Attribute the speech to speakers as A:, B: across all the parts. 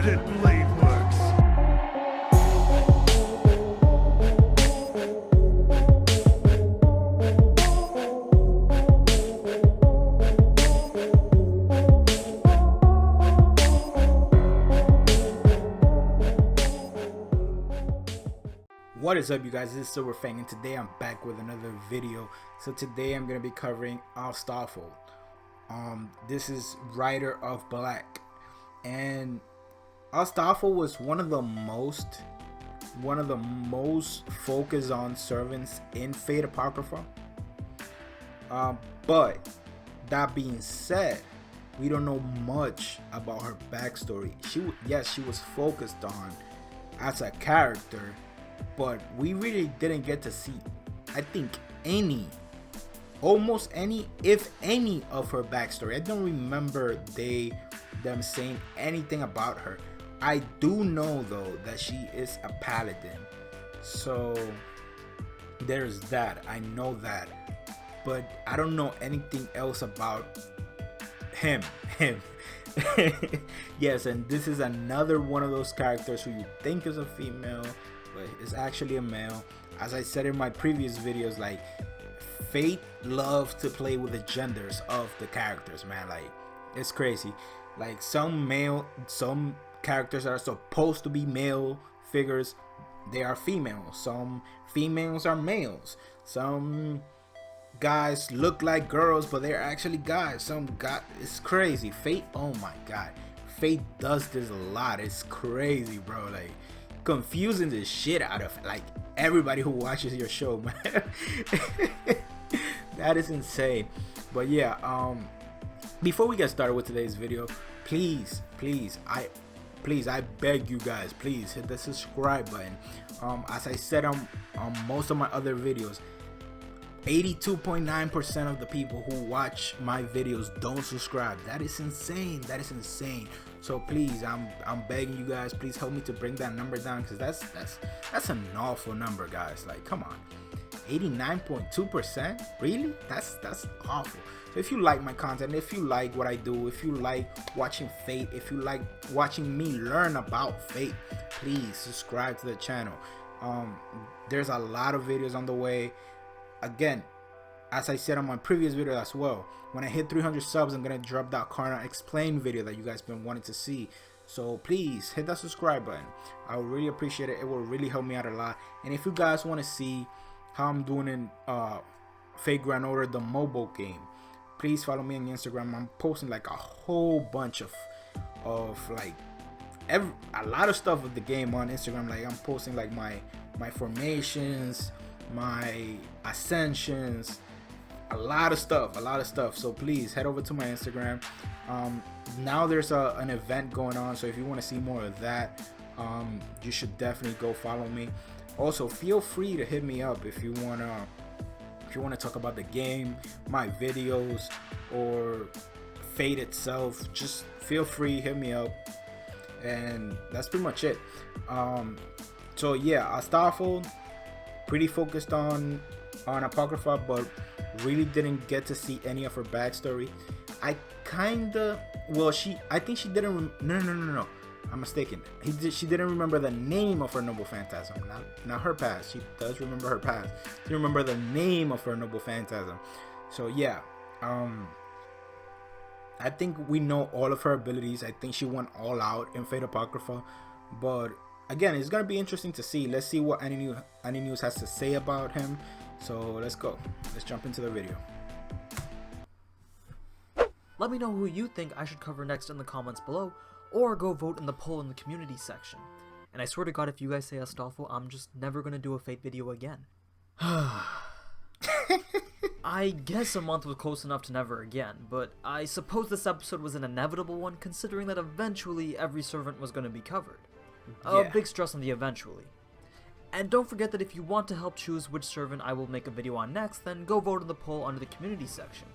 A: pit blade works.
B: What is up, you guys? This is Silver Fang, and today I'm back with another video. So today I'm gonna be covering Astolfo. This is Rider of Black, and Astolfo was one of the most focused on servants in Fate Apocrypha. But that being said, we don't know much about her backstory. She was focused on as a character, but we really didn't get to see, I think, almost any, if any, of her backstory. I don't remember them saying anything about her. I do know though that she is a paladin, so there's that. I know that, but I don't know anything else about him. Yes, and this is another one of those characters who you think is a female, but is actually a male. As I said in my previous videos, like, Fate loves to play with the genders of the characters, man. Like, it's crazy. Like, some characters are supposed to be male figures, they are female. Some females are males. Some guys look like girls, but they're actually guys. It's crazy. Fate, oh my god, Fate does this a lot. It's crazy, bro. Like, confusing the shit out of like everybody who watches your show, man. That is insane. But yeah, before we get started with today's video, please, I beg you guys, please hit the subscribe button. As I said on most of my other videos, 82.9% of the people who watch my videos don't subscribe. That is insane. That is insane. So please, I'm begging you guys, please help me to bring that number down, because that's an awful number, guys. Like, come on, 89.2%, really? That's awful. So if you like my content, if you like what I do, if you like watching Fate, if you like watching me learn about Fate, please subscribe to the channel. There's a lot of videos on the way. Again, as I said on my previous video as well, when I hit 300 subs, I'm gonna drop that Karna explain video that you guys been wanting to see. So please hit that subscribe button. I would really appreciate it. It will really help me out a lot. And if you guys want to see how I'm doing in Fate Grand Order, the mobile game, please follow me on Instagram. I'm posting like a whole bunch of like a lot of stuff with the game on Instagram. Like, I'm posting like my formations, my ascensions, a lot of stuff. So please head over to my Instagram. Now there's an event going on, so if you want to see more of that, you should definitely go follow me. Also, feel free to hit me up if you want to talk about the game, my videos, or Fate itself. Just feel free, hit me up. And that's pretty much it. So yeah, Astolfo, pretty focused on Apocrypha, but really didn't get to see any of her backstory. I think she didn't. No, I'm mistaken. She didn't remember the name of her noble phantasm, not her past. She does remember her past. She remember the name of her noble phantasm. So yeah, I think we know all of her abilities. I think she went all out in Fate Apocrypha, but again, it's gonna be interesting to see. Let's see what any news has to say about him. So let's go. Let's jump into the video.
C: Let me know who you think I should cover next in the comments below, or go vote in the poll in the community section. And I swear to God, if you guys say Astolfo, I'm just never gonna do a Fate video again. I guess a month was close enough to never again, but I suppose this episode was an inevitable one, considering that eventually every servant was going to be covered. A big stress on the eventually. And don't forget that if you want to help choose which servant I will make a video on next, then go vote in the poll under the community section.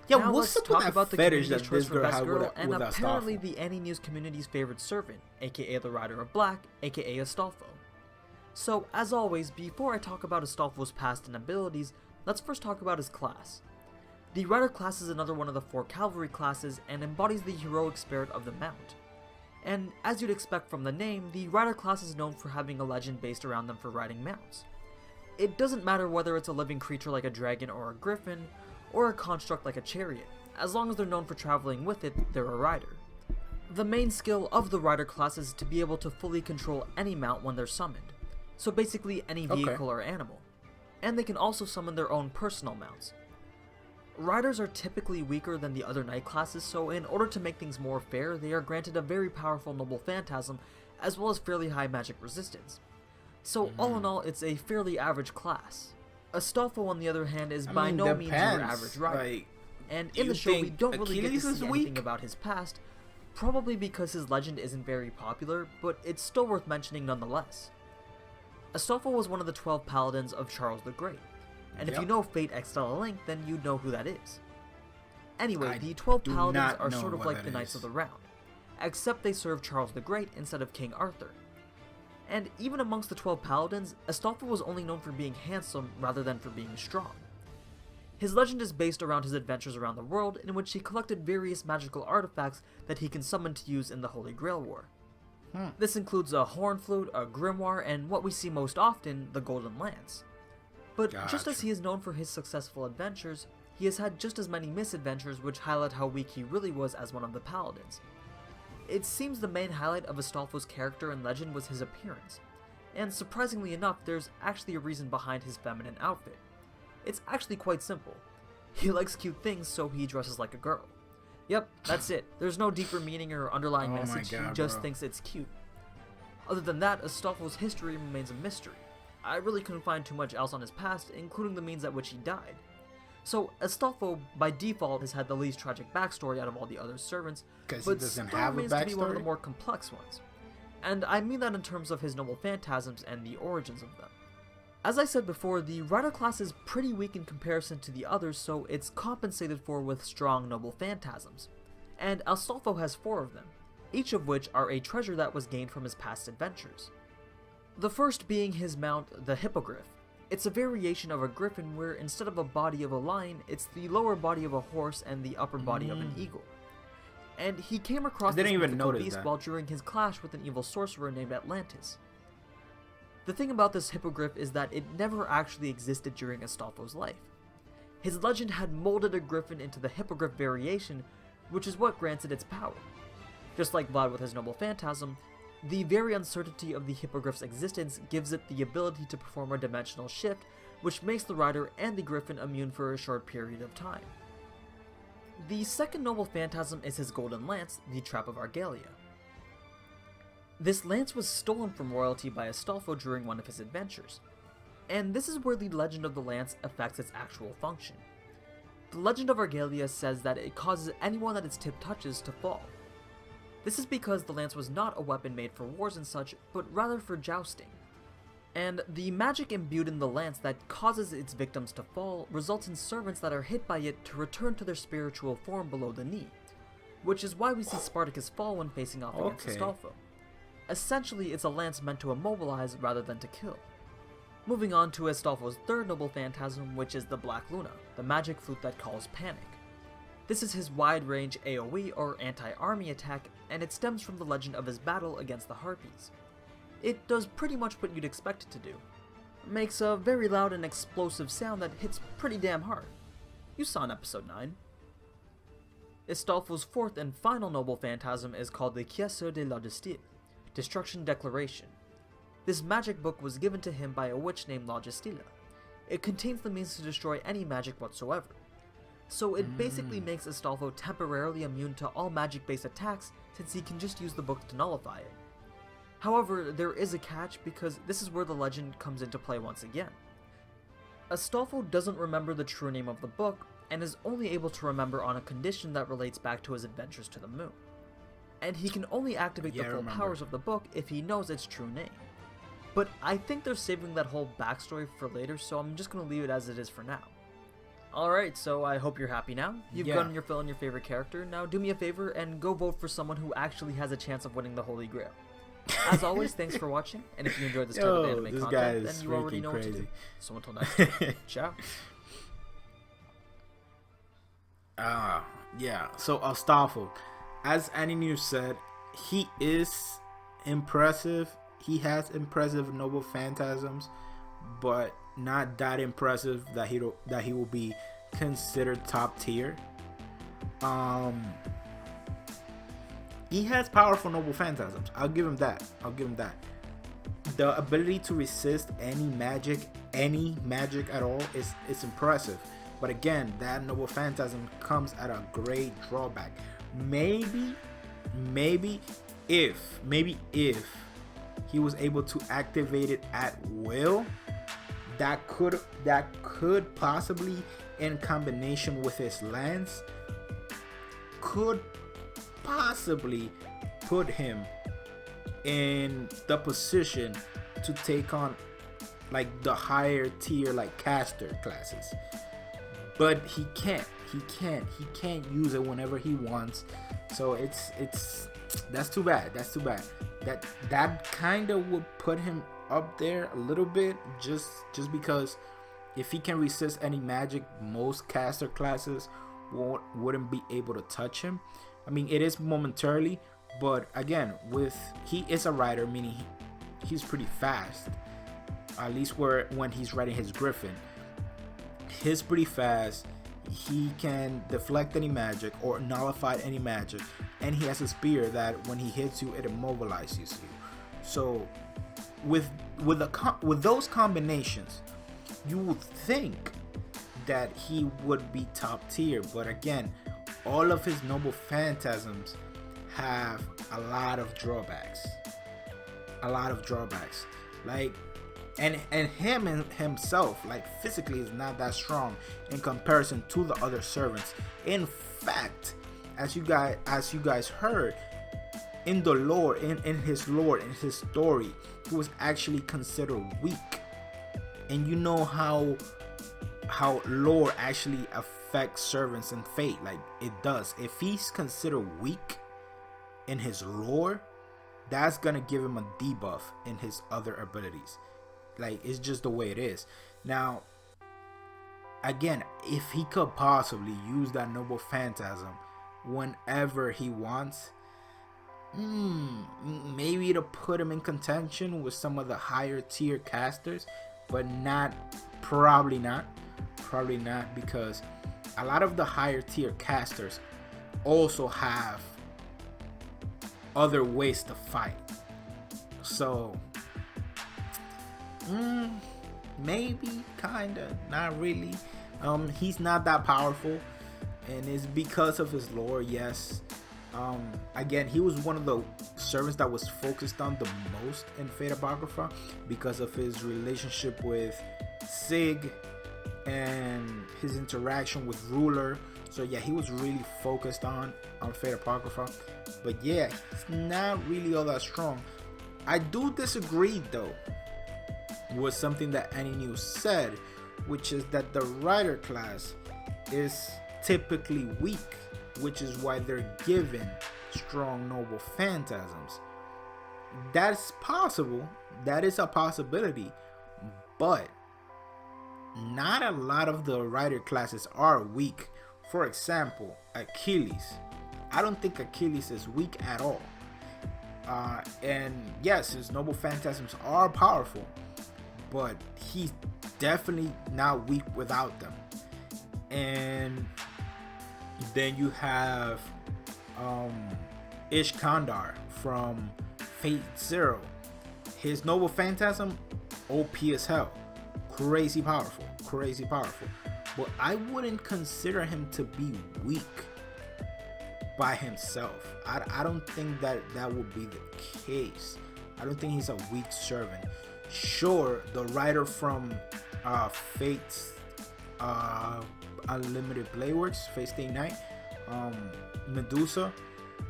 B: Yeah,
C: now
B: what's
C: let's talk about the
B: fetish
C: community's
B: that
C: choice
B: this
C: for
B: girl
C: best
B: had
C: girl,
B: with
C: and apparently
B: Astolfo?
C: the Any News community's favorite servant, aka the Rider of Black, aka Astolfo. So, as always, before I talk about Astolfo's past and abilities, let's first talk about his class. The Rider class is another one of the 4 cavalry classes and embodies the heroic spirit of the Mount. And as you'd expect from the name, the rider class is known for having a legend based around them for riding mounts. It doesn't matter whether it's a living creature like a dragon or a griffin, or a construct like a chariot. As long as they're known for traveling with it, they're a rider. The main skill of the rider class is to be able to fully control any mount when they're summoned, so basically any vehicle or animal. And they can also summon their own personal mounts. Riders are typically weaker than the other knight classes, so in order to make things more fair, they are granted a very powerful noble phantasm, as well as fairly high magic resistance. So all in all, it's a fairly average class. Astolfo, on the other hand, is by no means your average rider. And in the show, we don't really get to see anything about his past, probably because his legend isn't very popular, but it's still worth mentioning nonetheless. Astolfo was one of the 12 paladins of Charles the Great, and if you know Fate Extella Link, then you know who that is. Anyway, the 12 paladins are sort of like the Knights of the Round, except they serve Charles the Great instead of King Arthur. And even amongst the 12 paladins, Astolfo was only known for being handsome rather than for being strong. His legend is based around his adventures around the world, in which he collected various magical artifacts that he can summon to use in the Holy Grail War. This includes a horn flute, a grimoire, and what we see most often, the Golden Lance. But just as he is known for his successful adventures, he has had just as many misadventures which highlight how weak he really was as one of the paladins. It seems the main highlight of Astolfo's character and legend was his appearance, and surprisingly enough, there's actually a reason behind his feminine outfit. It's actually quite simple. He likes cute things, so he dresses like a girl. Yep, that's it. There's no deeper meaning or underlying message, he just thinks it's cute. Other than that, Astolfo's history remains a mystery. I really couldn't find too much else on his past, including the means at which he died. So, Astolfo, by default, has had the least tragic backstory out of all the other servants, but still remains to be one of the more complex ones. And I mean that in terms of his noble phantasms and the origins of them. As I said before, the rider class is pretty weak in comparison to the others, so it's compensated for with strong noble phantasms. And Astolfo has 4 of them, each of which are a treasure that was gained from his past adventures. The first being his mount, the Hippogriff. It's a variation of a griffin where instead of a body of a lion, it's the lower body of a horse and the upper body of an eagle. And he came across this mythical beast while during his clash with an evil sorcerer named Atlantis. The thing about this hippogriff is that it never actually existed during Astolfo's life. His legend had molded a griffin into the hippogriff variation, which is what granted its power. Just like Vlad with his noble phantasm, the very uncertainty of the hippogriff's existence gives it the ability to perform a dimensional shift, which makes the rider and the griffin immune for a short period of time. The second noble phantasm is his golden lance, the Trap of Argalia. This lance was stolen from royalty by Astolfo during one of his adventures, and this is where the legend of the lance affects its actual function. The legend of Argalia says that it causes anyone that its tip touches to fall. This is because the lance was not a weapon made for wars and such, but rather for jousting. And the magic imbued in the lance that causes its victims to fall results in servants that are hit by it to return to their spiritual form below the knee, which is why we see Spartacus fall when facing off against Astolfo. Essentially, it's a lance meant to immobilize rather than to kill. Moving on to Astolfo's third noble phantasm, which is the Black Luna, the magic flute that calls panic. This is his wide-range AoE, or anti-army attack, and it stems from the legend of his battle against the Harpies. It does pretty much what you'd expect it to do. It makes a very loud and explosive sound that hits pretty damn hard. You saw in episode 9. Astolfo's fourth and final noble phantasm is called the Chasseur de la Destille, Destruction Declaration. This magic book was given to him by a witch named La Gestilla. It contains the means to destroy any magic whatsoever. So it basically makes Astolfo temporarily immune to all magic-based attacks since he can just use the book to nullify it. However, there is a catch because this is where the legend comes into play once again. Astolfo doesn't remember the true name of the book and is only able to remember on a condition that relates back to his adventures to the moon. And he can only activate the full powers of the book if he knows its true name. But I think they're saving that whole backstory for later, so I'm just going to leave it as it is for now. Alright, so I hope you're happy now. You've gotten your fill on your favorite character. Now do me a favor and go vote for someone who actually has a chance of winning the Holy Grail. As always, thanks for watching, and if you enjoyed this type of anime content, then you already know what to do. So until next time, ciao.
B: Yeah, so Astolfo, as Annie News said, he is impressive. He has impressive noble phantasms, but not that impressive that he will be considered top tier. He has powerful noble phantasms. I'll give him that. The ability to resist any magic at all is impressive. But again, that noble phantasm comes at a great drawback. Maybe if he was able to activate it at will, that could possibly, in combination with his lance, could possibly put him in the position to take on like the higher tier like caster classes. But he can't use it whenever he wants. So that's too bad. That kind of would put him up there a little bit, just because if he can resist any magic, most caster classes wouldn't be able to touch him. I mean, it is momentarily, but again, he is a rider, meaning he's pretty fast. At least when he's riding his griffin, he's pretty fast. He can deflect any magic or nullify any magic, and he has a spear that when he hits you, it immobilizes you. So with those combinations, you would think that he would be top tier. But again, all of his noble phantasms have a lot of drawbacks. Like, and himself, like, physically is not that strong in comparison to the other servants. In fact, as you guys heard in the lore, in his story, he was actually considered weak. And you know how lore actually affects servants and fate, like it does. If he's considered weak in his lore, that's gonna give him a debuff in his other abilities. Like, it's just the way it is. Now, again, if he could possibly use that noble phantasm whenever he wants, maybe to put him in contention with some of the higher tier casters, but probably not, because a lot of the higher tier casters also have other ways to fight. So maybe, kinda, not really. He's not that powerful, and it's because of his lore. Yes. Again, he was one of the servants that was focused on the most in Fate Apocrypha because of his relationship with Sig and his interaction with Ruler. So yeah, he was really focused on Fate Apocrypha. But yeah, he's not really all that strong. I do disagree though with something that Annie News said, which is that the rider class is typically weak, which is why they're given strong noble phantasms. That's possible. That is a possibility. But not a lot of the rider classes are weak. For example, Achilles. I don't think Achilles is weak at all. And yes, his noble phantasms are powerful, but he's definitely not weak without them. And then you have Ishkandar from Fate Zero. His noble phantasm, OP as hell, crazy powerful. But I wouldn't consider him to be weak by himself. I don't think that would be the case. I don't think he's a weak servant. Sure, the rider from Fate's Unlimited Blade Works, Fate Stay Night, Medusa,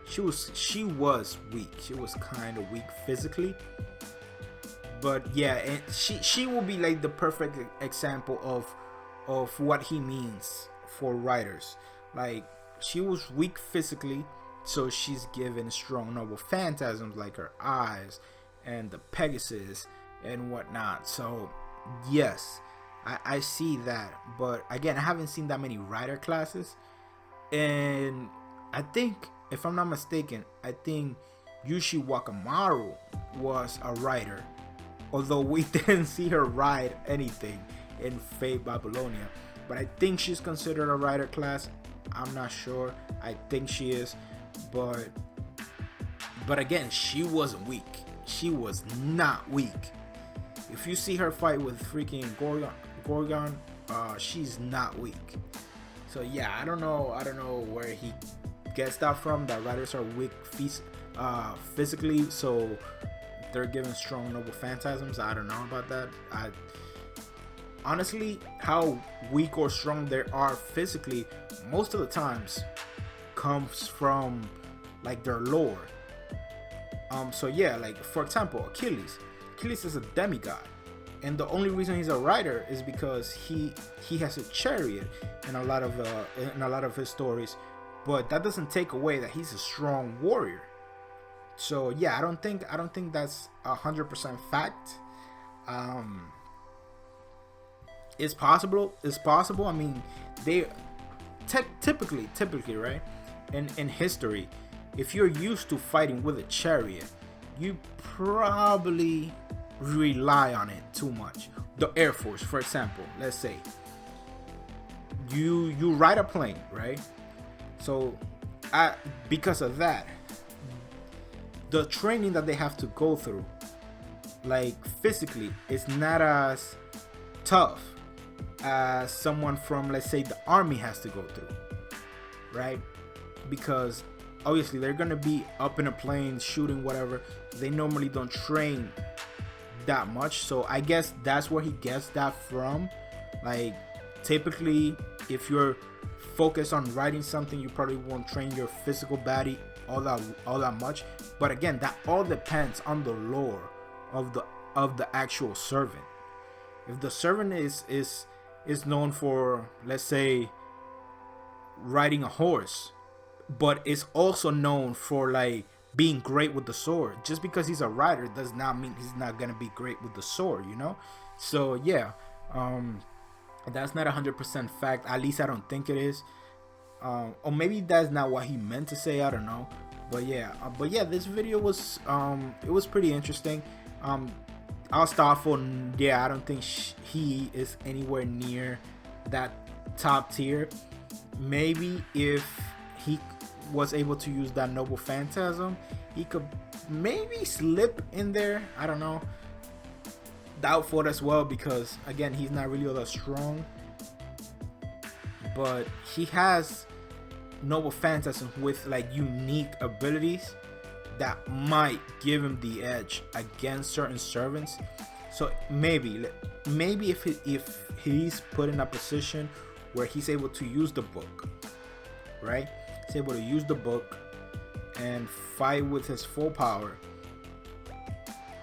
B: she was weak. She was kind of weak physically. But yeah, and she will be like the perfect example of what he means for riders. Like, she was weak physically, so she's given strong noble phantasms like her eyes and the Pegasus and whatnot. So yes, I see that. But again, I haven't seen that many rider classes, and I think, if I'm not mistaken, I think Yushi Wakamaru was a rider, although we didn't see her ride anything in Fate Babylonia. But I think she's considered a rider class. I'm not sure. I think she is, but again, she wasn't weak. She was not weak. If you see her fight with freaking Gorgon, she's not weak. So yeah, I don't know where he gets that from. That riders are weak physically, so they're given strong noble phantasms. I don't know about that. Honestly, how weak or strong they are physically, most of the times, comes from like their lore. So yeah, like for example, Achilles is a demigod, and the only reason he's a rider is because he has a chariot in a lot of his stories, but that doesn't take away that he's a strong warrior. So yeah, I don't think that's 100% fact. It's possible. I mean, they typically, right? In history, if you're used to fighting with a chariot, you probably rely on it too much. The Air Force, for example, let's say you ride a plane, right? So, because of that, the training that they have to go through, like physically, is not as tough as someone from, let's say, the army has to go through, right? Because obviously they're gonna be up in a plane shooting whatever. They normally don't train that much, so I guess that's where he gets that from. Like typically, if you're focused on writing something, you probably won't train your physical body all that much. But again, that all depends on the lore of the actual servant. If the servant is known for, let's say, riding a horse, but is also known for like being great with the sword, just because he's a rider does not mean he's not gonna be great with the sword, you know? So yeah, that's not 100% fact. At least I don't think it is. Or maybe that's not what he meant to say. I don't know. But yeah, this video was it was pretty interesting. Astolfo, yeah, I don't think he is anywhere near that top tier. Maybe if he was able to use that noble phantasm, he could maybe slip in there. I don't know. Doubtful as well, because again, he's not really all that strong, but he has noble phantasm with like unique abilities that might give him the edge against certain servants. So maybe if he's put in a position where he's able to use the book, right? He's able to use the book and fight with his full power.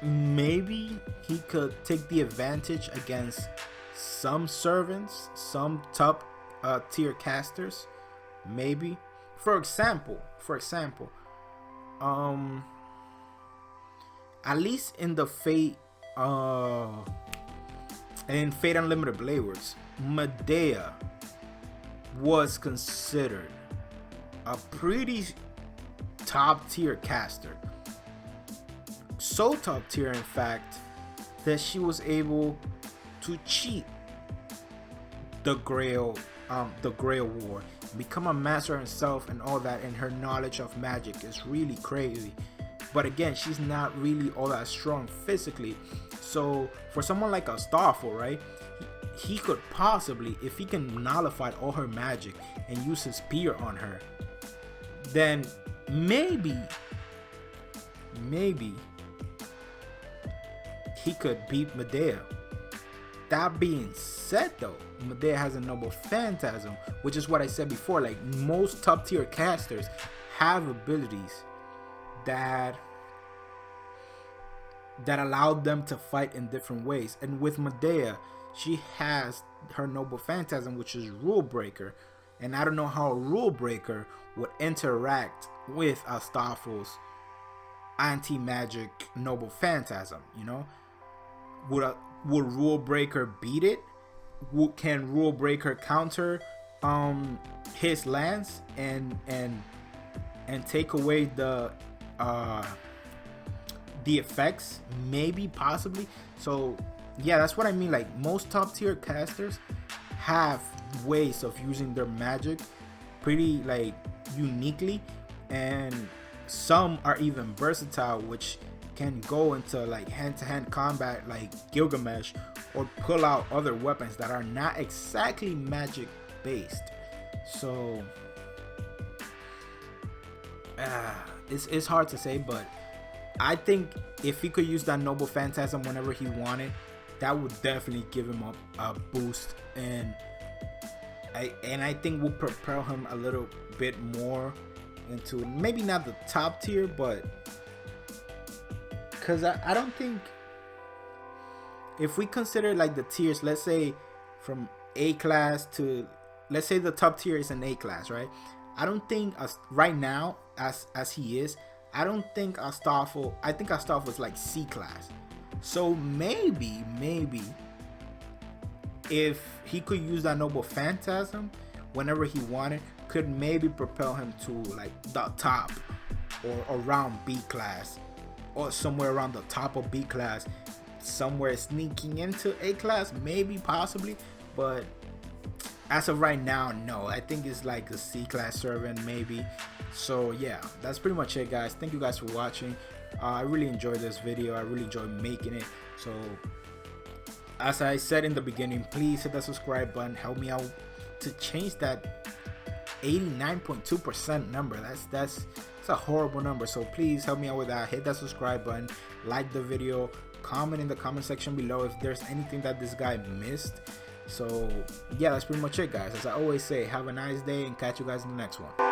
B: Maybe he could take the advantage against some servants, some top tier casters. Maybe, for example, at least in the Fate Unlimited Blade Works, Medea was considered a pretty top tier caster. So top tier, in fact, that she was able to cheat the Grail War, become a master herself and all that, and her knowledge of magic is really crazy. But again, she's not really all that strong physically. So for someone like Astolfo, right, he could possibly, if he can nullify all her magic and use his spear on her, then maybe he could beat Medea. That being said though, Medea has a noble phantasm, which is what I said before. Like most top tier casters have abilities that allowed them to fight in different ways. And with Medea, she has her noble phantasm, which is Rule Breaker. And I don't know how Rule Breaker would interact with Astolfo's anti-magic noble phantasm, you know? Would Rule Breaker beat it? Can Rule Breaker counter his lance and take away the the effects, maybe, possibly. So yeah, that's what I mean. Like, most top tier casters have ways of using their magic pretty like uniquely, and some are even versatile, which can go into like hand-to-hand combat like Gilgamesh, or pull out other weapons that are not exactly magic based. So it's hard to say, but I think if he could use that noble phantasm whenever he wanted, that would definitely give him a boost, and I think will propel him a little bit more into maybe not the top tier, but because I don't think, if we consider like the tiers, let's say from A class to, let's say the top tier is an A class, right? I don't think right now as he is, I don't think Astolfo, I think Astolfo is like C class. So maybe if he could use that noble phantasm whenever he wanted, could maybe propel him to like the top or around B class, or somewhere around the top of B class, somewhere sneaking into A class, maybe, possibly. But as of right now, no, I think it's like a C class servant maybe. So yeah, that's pretty much it, guys. Thank you guys for watching. I really enjoyed this video. I really enjoyed making it. So as I said in the beginning, please hit that subscribe button. Help me out to change that 89.2% number. That's a horrible number. So please help me out with that. Hit that subscribe button, like the video, comment in the comment section below if there's anything that this guy missed. So yeah, that's pretty much it, guys. As I always say, have a nice day, and catch you guys in the next one.